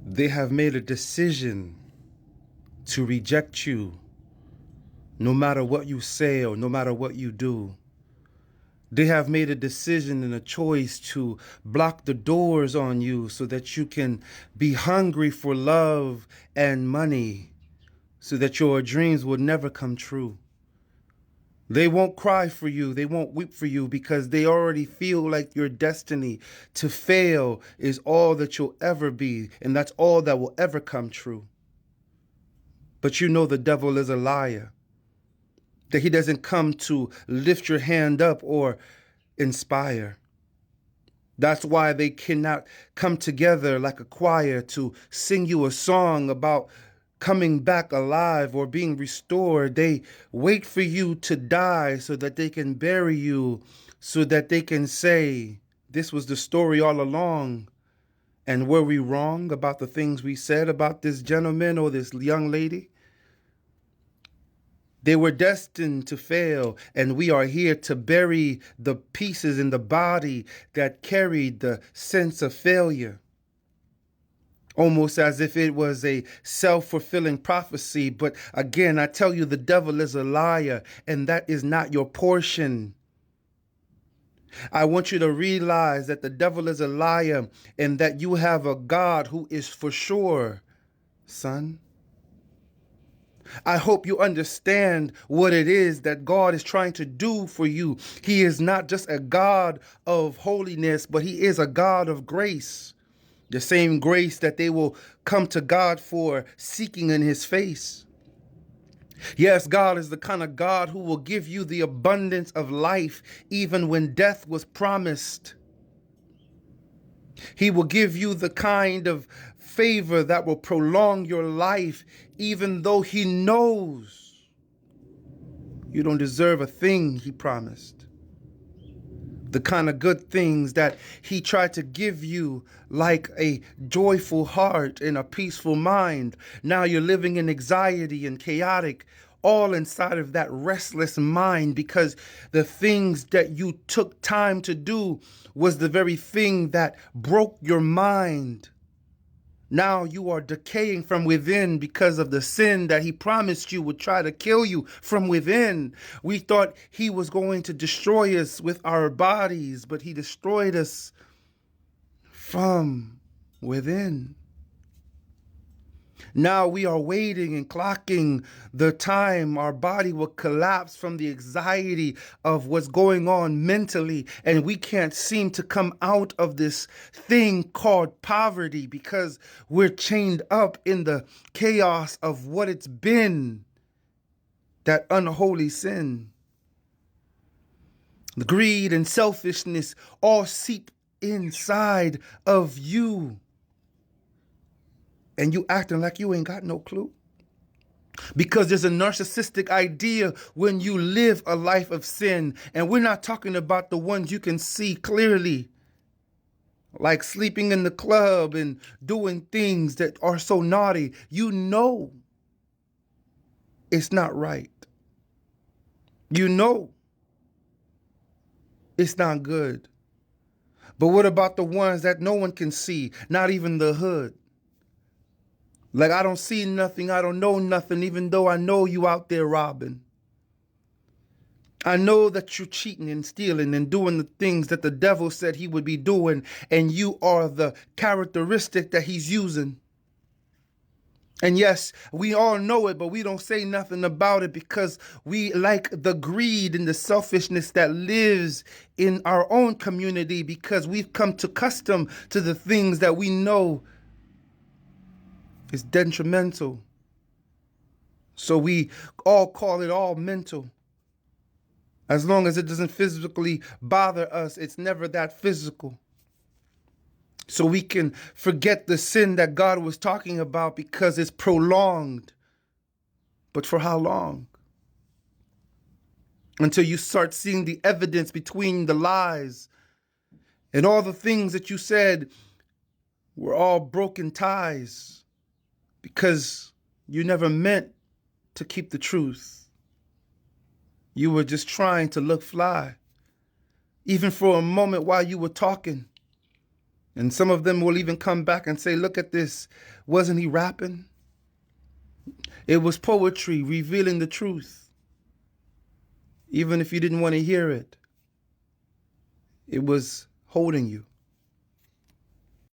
They have made a decision to reject you no matter what you say or no matter what you do. They have made a decision and a choice to block the doors on you so that you can be hungry for love and money, so that your dreams will never come true. They won't cry for you. They won't weep for you because they already feel like your destiny to fail is all that you'll ever be, and that's all that will ever come true. But you know the devil is a liar, that he doesn't come to lift your hand up or inspire. That's why they cannot come together like a choir to sing you a song about coming back alive or being restored. They wait for you to die so that they can bury you, so that they can say, this was the story all along. And were we wrong about the things we said about this gentleman or this young lady? They were destined to fail, and we are here to bury the pieces in the body that carried the sense of failure. Almost as if it was a self-fulfilling prophecy. But again, I tell you, the devil is a liar, and that is not your portion. I want you to realize that the devil is a liar and that you have a God who is for sure, son. I hope you understand what it is that God is trying to do for you. He is not just a God of holiness, but he is a God of grace. The same grace that they will come to God for, seeking in his face. Yes, God is the kind of God who will give you the abundance of life even when death was promised. He will give you the kind of favor that will prolong your life even though he knows you don't deserve a thing he promised. The kind of good things that he tried to give you, like a joyful heart and a peaceful mind. Now you're living in anxiety and chaotic, all inside of that restless mind, because the things that you took time to do was the very thing that broke your mind. Now you are decaying from within because of the sin that he promised you would try to kill you from within. We thought he was going to destroy us with our bodies, but he destroyed us from within. Now we are waiting and clocking the time our body will collapse from the anxiety of what's going on mentally, and we can't seem to come out of this thing called poverty because we're chained up in the chaos of what it's been, that unholy sin. The greed and selfishness all seep inside of you. And you acting like you ain't got no clue. Because there's a narcissistic idea when you live a life of sin. And we're not talking about the ones you can see clearly, like sleeping in the club and doing things that are so naughty. You know it's not right. You know it's not good. But what about the ones that no one can see, not even the hood? Like, I don't see nothing, I don't know nothing, even though I know you out there robbing. I know that you're cheating and stealing and doing the things that the devil said he would be doing, and you are the characteristic that he's using. And yes, we all know it, but we don't say nothing about it because we like the greed and the selfishness that lives in our own community, because we've come to custom to the things that we know is detrimental. So we all call it all mental. As long as it doesn't physically bother us, it's never that physical. So we can forget the sin that God was talking about because it's prolonged. But for how long? Until you start seeing the evidence between the lies and all the things that you said were all broken ties because you never meant to keep the truth. You were just trying to look fly. Even for a moment while you were talking, And some of them will even come back and say, look at this. Wasn't he rapping? It was poetry revealing the truth. Even if you didn't want to hear it, it was holding you.